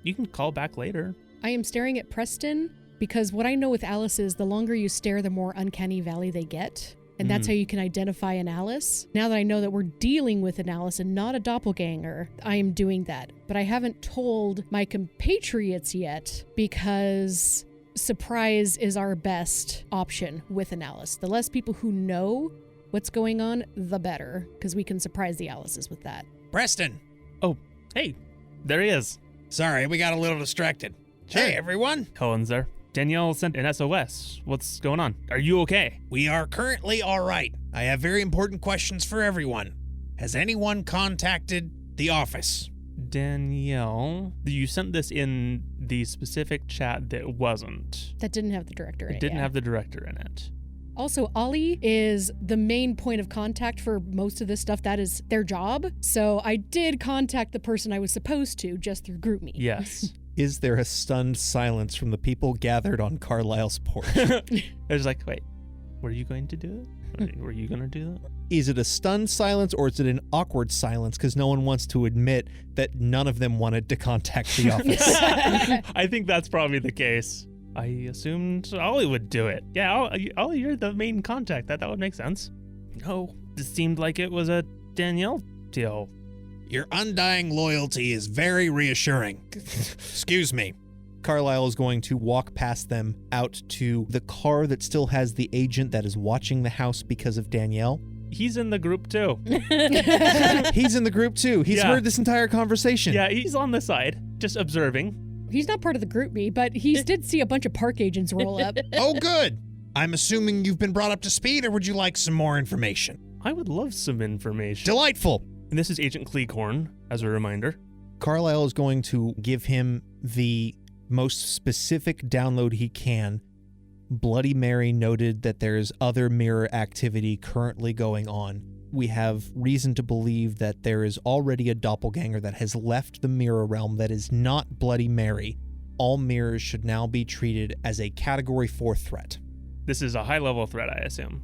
You can call back later. I am staring at Preston because what I know with Alice is the longer you stare, the more uncanny valley they get. And that's how you can identify an Alice. Now that I know that we're dealing with an Alice and not a doppelganger, I am doing that. But I haven't told my compatriots yet because surprise is our best option with an Alice. The less people who know what's going on, the better, because we can surprise the Alices with that. Preston. Oh, hey, there he is. Sorry, we got a little distracted. Sure. Hey, everyone. Colin's there. Danielle sent an SOS. What's going on? Are you okay? We are currently all right. I have very important questions for everyone. Has anyone contacted the office? Danielle, you sent this in the specific chat that wasn't. That didn't have the director in it. It didn't have the director in it. Also, Ollie is the main point of contact for most of this stuff. That is their job. So I did contact the person I was supposed to just through GroupMe. Yes. Is there a stunned silence from the people gathered on Carlisle's porch? It was like, wait, were you going to do it? Were you going to do that? Is it a stunned silence or is it an awkward silence because no one wants to admit that none of them wanted to contact the office? I think that's probably the case. I assumed Ollie would do it. Yeah, Ollie, you're the main contact. That would make sense. No, it seemed like it was a Danielle deal. Your undying loyalty is very reassuring. Excuse me. Carlisle is going to walk past them out to the car that still has the agent that is watching the house because of Danielle. He's in the group too. He's in the group too. He's heard this entire conversation. Yeah, he's on the side, just observing. He's not part of the GroupMe, but he did see a bunch of park agents roll up. Oh, good. I'm assuming you've been brought up to speed, or would you like some more information? I would love some information. Delightful. And this is Agent Cleakhorn, as a reminder. Carlisle is going to give him the most specific download he can. Bloody Mary noted that there's other mirror activity currently going on. We have reason to believe that there is already a doppelganger that has left the mirror realm that is not Bloody Mary. All mirrors should now be treated as a Category 4 threat. This is a high-level threat, I assume.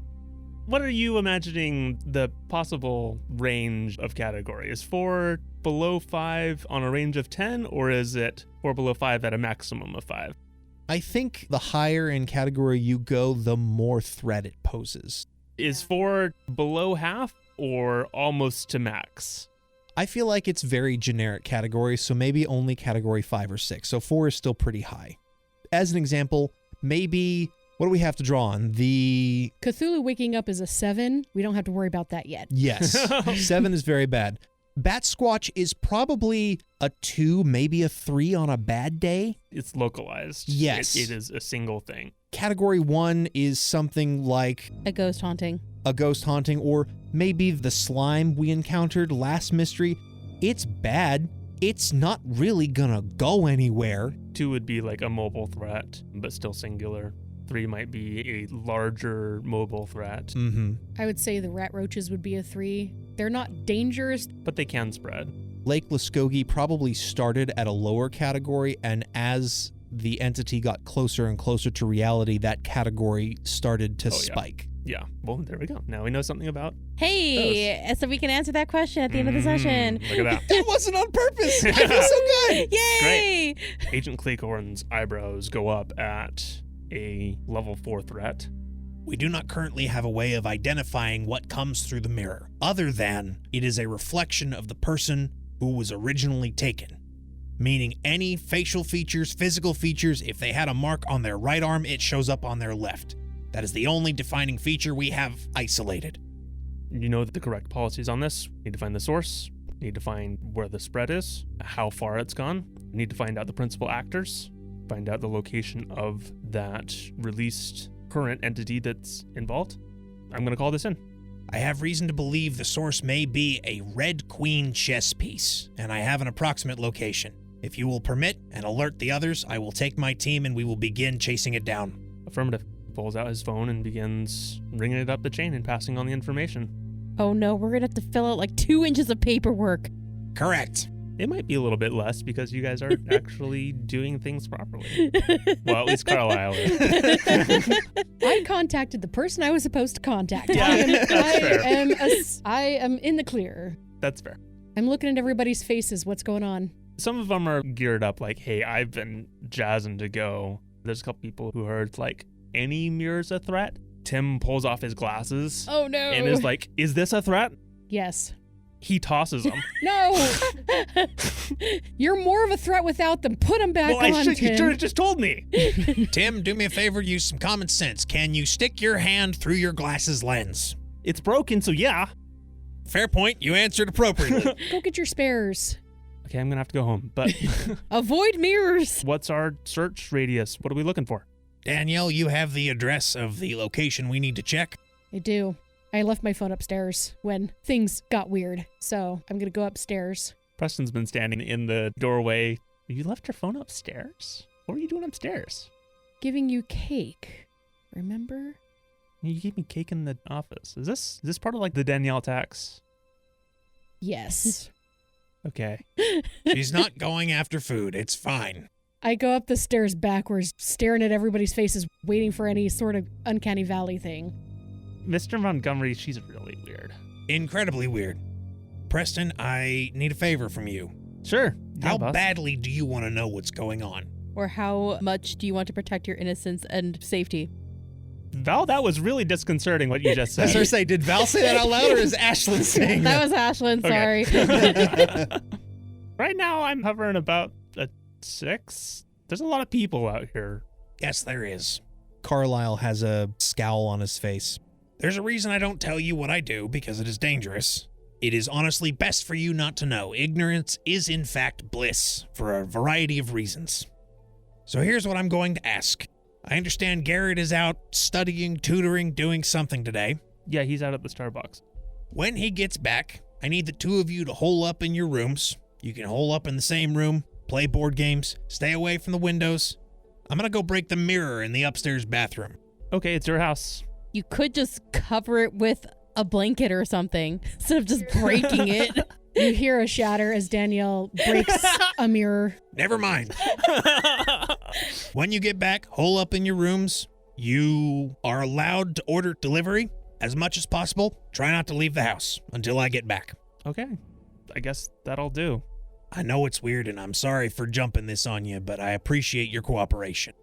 What are you imagining the possible range of category? Is 4 below 5 on a range of 10, or is it 4 below 5 at a maximum of 5? I think the higher in category you go, the more threat it poses. Is 4 below half or almost to max? I feel like it's very generic category, so maybe only category 5 or 6. So 4 is still pretty high. As an example, maybe, what do we have to draw on? The Cthulhu waking up is a 7. We don't have to worry about that yet. Yes. 7 is very bad. Bat Squatch is probably a 2, maybe a 3 on a bad day. It's localized. Yes. It is a single thing. Category 1 is something like A ghost haunting. a ghost haunting, or maybe the slime we encountered last mystery. It's bad. It's not really gonna go anywhere. 2 would be like a mobile threat, but still singular. 3 might be a larger mobile threat, Mm-hmm. I would say the rat roaches would be a 3. They're not dangerous. but they can spread. Lake Muskogee probably started at a lower category, and as the entity got closer and closer to reality, that category started to Oh, yeah. spike. Yeah, well, there we go. Now we know something about Hey, so we can answer that question at the end of the session. Look at that. That wasn't on purpose. I feel so good. Yay! Agent Cleakhorn's eyebrows go up at a level 4 threat. We do not currently have a way of identifying what comes through the mirror, other than it is a reflection of the person who was originally taken. Meaning any facial features, physical features, if they had a mark on their right arm, it shows up on their left. That is the only defining feature we have isolated. You know the correct policies on this. Need to find the source. Need to find where the spread is, how far it's gone. Need to find out the principal actors. Find out the location of that released current entity that's involved. I'm going to call this in. I have reason to believe the source may be a Red Queen chess piece, and I have an approximate location. If you will permit and alert the others, I will take my team and we will begin chasing it down. Affirmative. Pulls out his phone and begins ringing it up the chain and passing on the information. Oh no, we're gonna have to fill out like 2 inches of paperwork. Correct. It might be a little bit less because you guys are actually doing things properly. Well, at least Carlisle is. I contacted the person I was supposed to contact. Yeah, that's fair. I am in the clear. That's fair. I'm looking at everybody's faces. What's going on? Some of them are geared up like, hey, I've been jazzing to go. There's a couple people who heard like, any mirror's a threat. Tim pulls off his glasses Oh no. and is like, is this a threat? Yes. He tosses them. No. You're more of a threat without them. Put them back on, You Tim. should have just told me. Tim, do me a favor, use some common sense. Can you stick your hand through your glasses lens? It's broken, so yeah. Fair point, you answered appropriately. Go get your spares. Okay, I'm going to have to go home. But Avoid mirrors. what's our search radius? What are we looking for? Danielle, you have the address of the location we need to check. I do. I left my phone upstairs when things got weird, so I'm gonna go upstairs. Preston's been standing in the doorway. You left your phone upstairs? What were you doing upstairs? Giving you cake. Remember? You gave me cake in the office. Is this part of like the Danielle tax? Yes. Okay. She's not going after food. It's fine. I go up the stairs backwards, staring at everybody's faces, waiting for any sort of uncanny valley thing. Mr. Montgomery, she's really weird. Incredibly weird. Preston, I need a favor from you. Sure. How boss. badly do you want to know what's going on? Or how much do you want to protect your innocence and safety? Val, that was really disconcerting what you just I was said. going to say, did Val say that out loud or is Ashlyn saying That that? was Ashlyn, Okay. sorry. Right now, I'm hovering about a 6. There's a lot of people out here. Yes, there is. Carlisle has a scowl on his face. There's a reason I don't tell you what I do, because it is dangerous. It is honestly best for you not to know. Ignorance is in fact bliss, for a variety of reasons. So here's what I'm going to ask. I understand Garrett is out studying, tutoring, doing something today. Yeah, he's out at the Starbucks. When he gets back, I need the two of you to hole up in your rooms. You can hole up in the same room, play board games, stay away from the windows. I'm gonna go break the mirror in the upstairs bathroom. Okay, it's your house. You could just cover it with a blanket or something instead of just breaking it. You hear a shatter as Danielle breaks a mirror. Never mind. When you get back, hole up in your rooms. You are allowed to order delivery as much as possible. Try not to leave the house until I get back. Okay. I guess that'll do. I know it's weird and I'm sorry for jumping this on you, but I appreciate your cooperation.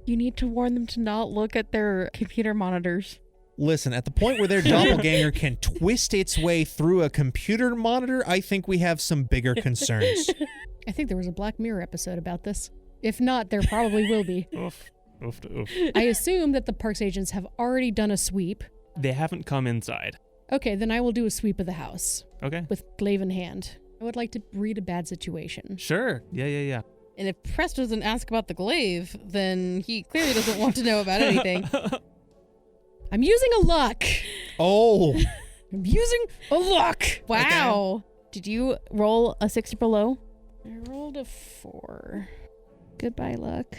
You need to warn them to not look at their computer monitors. Listen, at the point where their doppelganger can twist its way through a computer monitor, I think we have some bigger concerns. I think there was a Black Mirror episode about this. If not, there probably will be. Oof. Oof to oof. I assume that the Parks agents have already done a sweep. They haven't come inside. Okay, then I will do a sweep of the house Okay. with glaive in hand. I would like to read a bad situation. Sure. Yeah. And if Press doesn't ask about the glaive, then he clearly doesn't want to know about anything. I'm using a luck. Oh, I'm using a luck. Wow. Did you roll a 6 or below? I rolled a 4. Goodbye, luck.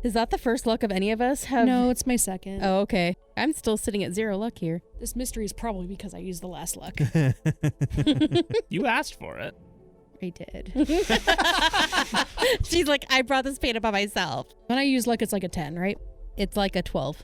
Is that the first luck of any of us? No, it's my second. Oh, okay. I'm still sitting at 0 luck here. This mystery is probably because I used the last luck. You asked for it. I did. She's like, I brought this paint by myself. When I use luck, it's like a 10, right? It's like a 12.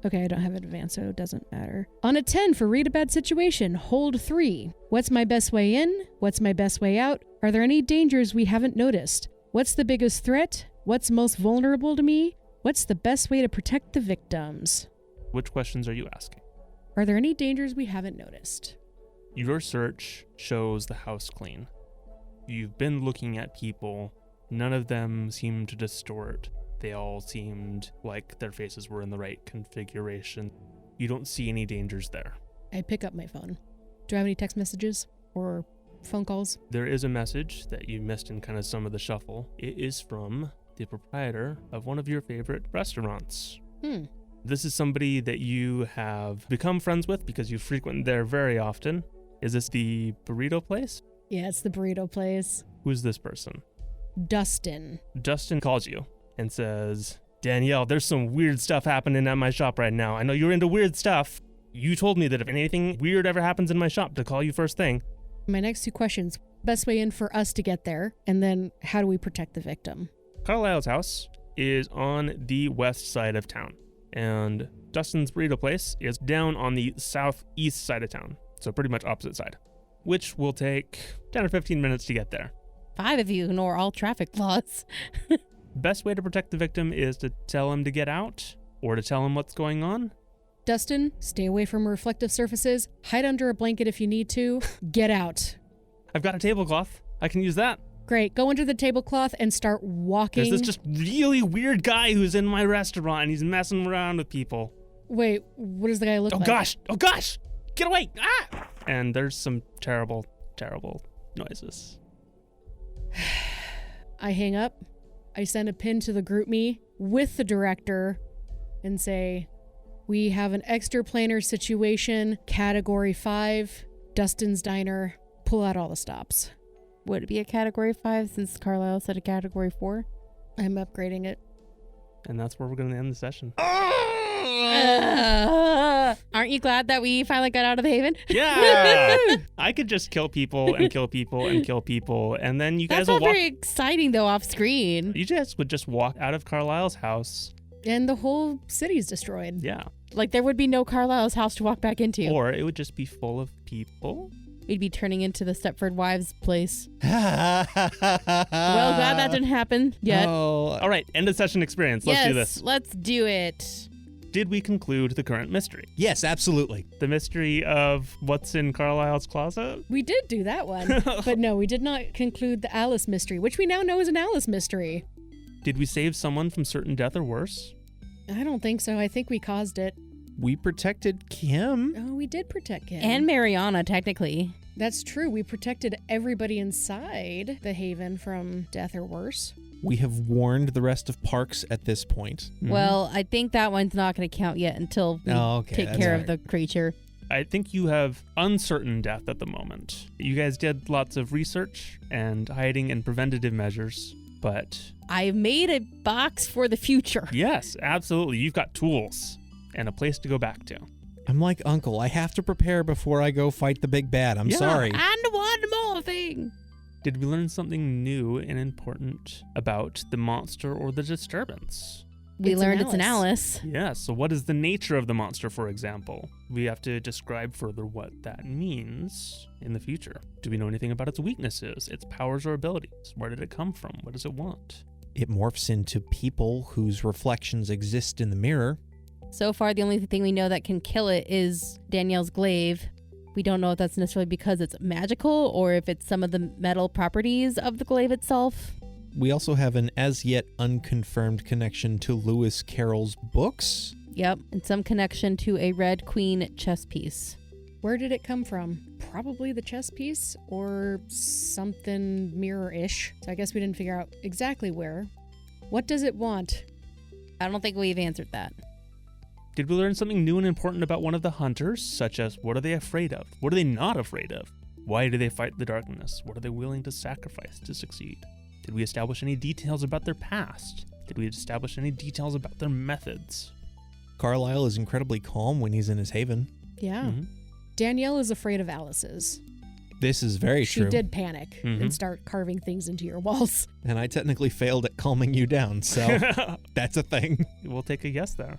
Okay, I don't have advance, so it doesn't matter. On a 10 for read a bad situation, hold 3. What's my best way in? What's my best way out? Are there any dangers we haven't noticed? What's the biggest threat? What's most vulnerable to me? What's the best way to protect the victims? Which questions are you asking? Are there any dangers we haven't noticed? Your search shows the house clean. You've been looking at people. None of them seem to distort. They all seemed like their faces were in the right configuration. You don't see any dangers there. I pick up my phone. Do I have any text messages or phone calls? There is a message that you missed in kind of some of the shuffle. It is from the proprietor of one of your favorite restaurants. This is somebody that you have become friends with because you frequent there very often. Is this the burrito place? Yeah, it's the burrito place. Who's this person? Dustin. Dustin calls you and says, Danielle, there's some weird stuff happening at my shop right now. I know you're into weird stuff. You told me that if anything weird ever happens in my shop to call you first thing. My next 2 questions. Best way in for us to get there, and then how do we protect the victim? Carlisle's house is on the west side of town, and Dustin's burrito place is down on the southeast side of town, so pretty much opposite side, which will take 10 or 15 minutes to get there. 5 of you ignore all traffic laws. Best way to protect the victim is to tell him to get out or to tell him what's going on. Dustin, stay away from reflective surfaces. Hide under a blanket if you need to. Get out. I've got a tablecloth. I can use that. Great. Go under the tablecloth and start walking. There's this just really weird guy who's in my restaurant and he's messing around with people. Wait, what does the guy look like? Oh gosh! Get away! Ah! And there's some terrible, terrible noises. I hang up. I send a pin to the group me with the director and say, we have an extraplanar situation, category 5, Dustin's Diner. Pull out all the stops. Would it be a category 5 since Carlisle said a category 4? I'm upgrading it. And that's where we're going to end the session. Aren't you glad that we finally got out of the Haven? Yeah! I could just kill people and kill people and kill people, and then you guys That's will not walk. very exciting, though, off screen. You guys would just walk out of Carlisle's house. And the whole city's destroyed. Yeah. Like, there would be no Carlisle's house to walk back into. Or it would just be full of people. We'd be turning into the Stepford Wives place. Well, Well, glad that didn't happen yet. Oh, All right, end of session experience. Let's do this. Let's do it. Did we conclude the current mystery? yes, absolutely. The mystery of what's in Carlisle's closet? We did do that one. But no, we did not conclude the Alice mystery, which we now know is an Alice mystery. Did we save someone from certain death or worse? I don't think so. I think we caused it. We protected Kim. Oh, we did protect him. And Mariana, technically. That's true. We protected everybody inside the Haven from death or worse. We have warned the rest of PARCS at this point. Mhm. Well, I think that one's not going to count yet until we take that's care all of the creature. I think you have uncertain death at the moment. You guys did lots of research and hiding and preventative measures, but I made a box for the future. yes, absolutely. You've got tools and a place to go back to. I'm like Uncle. I have to prepare before I go fight the big bad. I'm Yeah. sorry. And one more thing. Did we learn something new and important about the monster or the disturbance? We It's an learned it's an Alice. Alice. Yes, so what is the nature of the monster, for example? We have to describe further what that means in the future. Do we know anything about its weaknesses, its powers or abilities? Where did it come from? What does it want? It morphs into people whose reflections exist in the mirror. So far, the only thing we know that can kill it is Danielle's glaive. We don't know if that's necessarily because it's magical or if it's some of the metal properties of the glaive itself. We also have an as yet unconfirmed connection to Lewis Carroll's books. Yep, and some connection to a red queen chess piece. Where did it come from? Probably the chess piece or something mirror-ish. So I guess we didn't figure out exactly where. What does it want? I don't think we've answered that. Did we learn something new and important about one of the hunters, such as what are they afraid of? What are they not afraid of? Why do they fight the darkness? What are they willing to sacrifice to succeed? Did we establish any details about their past? Did we establish any details about their methods? Carlisle is incredibly calm when he's in his haven. Yeah. Mhm. Danielle is afraid of Alice's. This is very She true. did panic Mhm. and start carving things into your walls. And I technically failed at calming you down, so that's a thing. We'll take a yes there.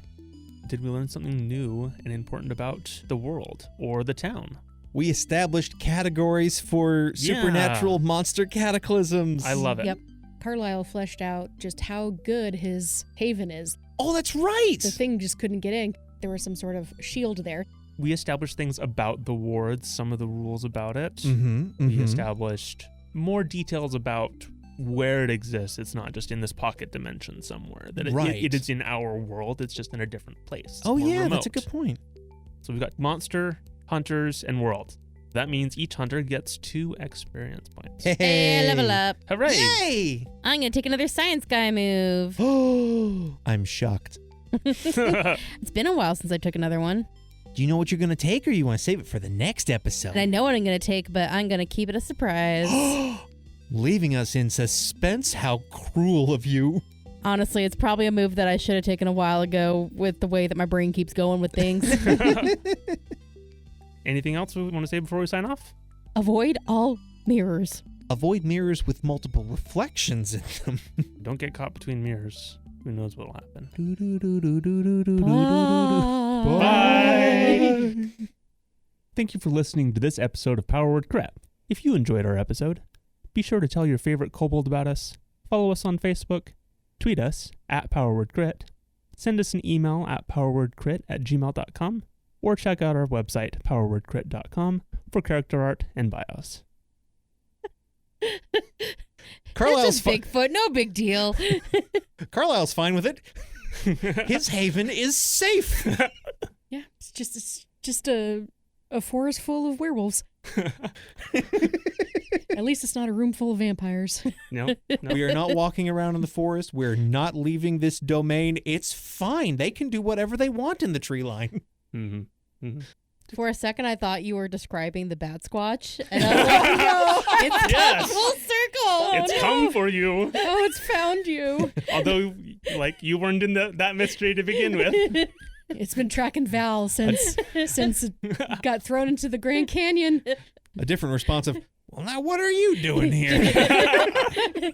Did we learn something new and important about the world or the town? We established categories for supernatural monster cataclysms. I love it. Yep. Carlisle fleshed out just how good his haven is. Oh, that's right. The thing just couldn't get in. There was some sort of shield there. We established things about the wards, some of the rules about it. Mm-hmm, We established more details about where it exists. It's not just in this pocket dimension somewhere. That Right. it is in our world. It's just in a different place. It's Oh, more yeah, that's a remote. good point. So we've got monster, hunters, and world. That means each hunter gets 2 experience points. Hey, level up. Hooray! Yay! I'm going to take another science guy move. Oh, I'm shocked. It's been a while since I took another one. Do you know what you're going to take, or you want to save it for the next episode? And I know what I'm going to take, but I'm going to keep it a surprise. Leaving us in suspense? How cruel of you. Honestly, it's probably a move that I should have taken a while ago with the way that my brain keeps going with things. Anything else we want to say before we sign off? Avoid all mirrors. Avoid mirrors with multiple reflections in them. Don't get caught between mirrors. Who knows what'll happen? Bye. Thank you for listening to this episode of Power Word Crit. If you enjoyed our episode, be sure to tell your favorite kobold about us, follow us on Facebook, tweet us at PowerWordCrit, send us an email at powerwordcrit@gmail.com or check out our website, powerwordcrit.com, for character art and bios. Carlisle's It's just Bigfoot, no big deal. Carlisle's fine with it. His haven is safe. Yeah, it's just a forest full of werewolves. At least it's not a room full of vampires. No. We are not walking around in the forest. We're not leaving this domain. It's fine. They can do whatever they want in the tree line. Mm-hmm. Mm-hmm. For a second, I thought you were describing the bat squatch, and I was like, no, it's Yes. come full circle. It's come for you. Oh, it's found you. Although, you weren't in that mystery to begin with. It's been tracking Val since it got thrown into the Grand Canyon. A different response of, well, now what are you doing here?